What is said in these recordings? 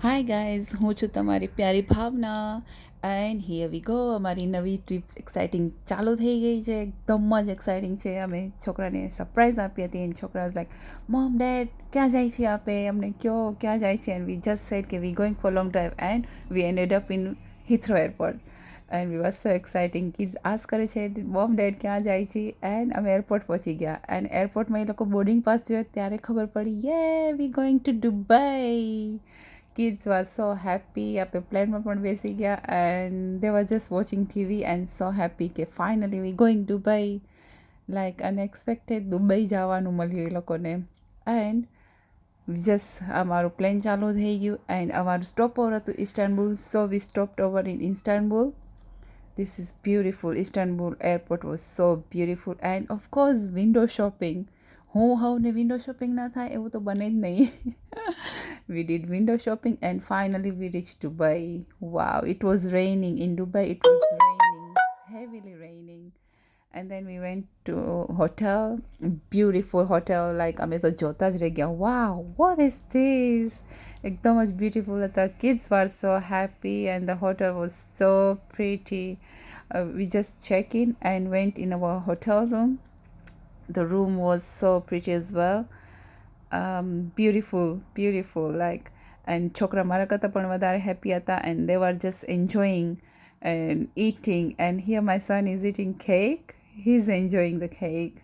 Hi guys, હું છું તમારી પ્યારી ભાવના એન્ડ હિયર વી ગો. અમારી નવી ટ્રીપ એક્સાઇટિંગ ચાલુ થઈ ગઈ છે. એકદમ જ એક્સાઇટિંગ છે. અમે છોકરાને સરપ્રાઈઝ આપી હતી એન્ડ છોકરા લાઈક મોમ ડેડ ક્યાં જાય છે આપે, અમને કયો ક્યાં જાય છે. એન્ડ વી જસ્ટ સેડ કે વી going for long drive and we ended up in Heathrow airport and we was so exciting. Kids ask કરે છે મોમ ડેડ ક્યાં જાય છે એન્ડ અમે એરપોર્ટ પહોંચી ગયા એન્ડ એરપોર્ટમાં એ લોકો બોર્ડિંગ પાસ જોયો ત્યારે ખબર પડી યે વી going to Dubai. Kids were so happy. આપણે પ્લેનમાં પણ બેસી ગયા and they were just watching TV and so happy કે finally we going Dubai. Like unexpected Dubai જવાનું મળ્યું એ લોકોને એન્ડ જસ્ટ અમારું પ્લેન ચાલુ થઈ ગયું એન્ડ અમારું સ્ટોપ ઓવર હતું Istanbul. So we stopped over in Istanbul. This is beautiful. Istanbul airport was so beautiful and of course window shopping. હું હવને વિન્ડો શોપિંગ ના થાય એવું તો બને જ નહીં. We did window shopping and finally we reached Dubai. Wow, it was raining in Dubai. It was raining, heavily raining. And then we went to hotel, beautiful hotel. Like અમે તો જોતા જ રહી ગયા. Wow, what is this? એકદમ જ beautiful હતા. Kids were so happy and the hotel was so pretty. We just checked in and went in our hotel room. The room was so pretty as well. Beautiful, like, and છોકરા મારા કરતાં પણ વધારે happy હતા and they were just enjoying and eating. And here my son is eating cake. He's enjoying the cake.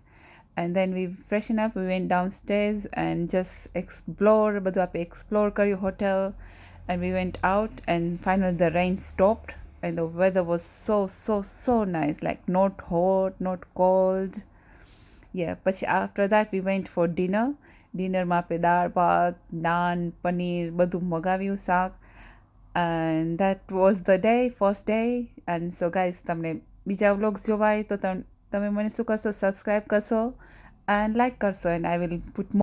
And then we freshen up, we went downstairs and just explore, બધું આપણે explore કર્યું hotel. And we went out and finally the rain stopped and the weather was so nice, like not hot, not cold. Yeah, પછી after that we went for dinner. ડિનરમાં આપણે દાળ ભાત નાન પનીર બધું મગાવ્યું શાક and that was the day, first day. And so guys, તમને બીજા vlogs જોવા હોય તો તમે મને શું કરશો, સબસ્ક્રાઈબ કરશો and like કરશો and I will put more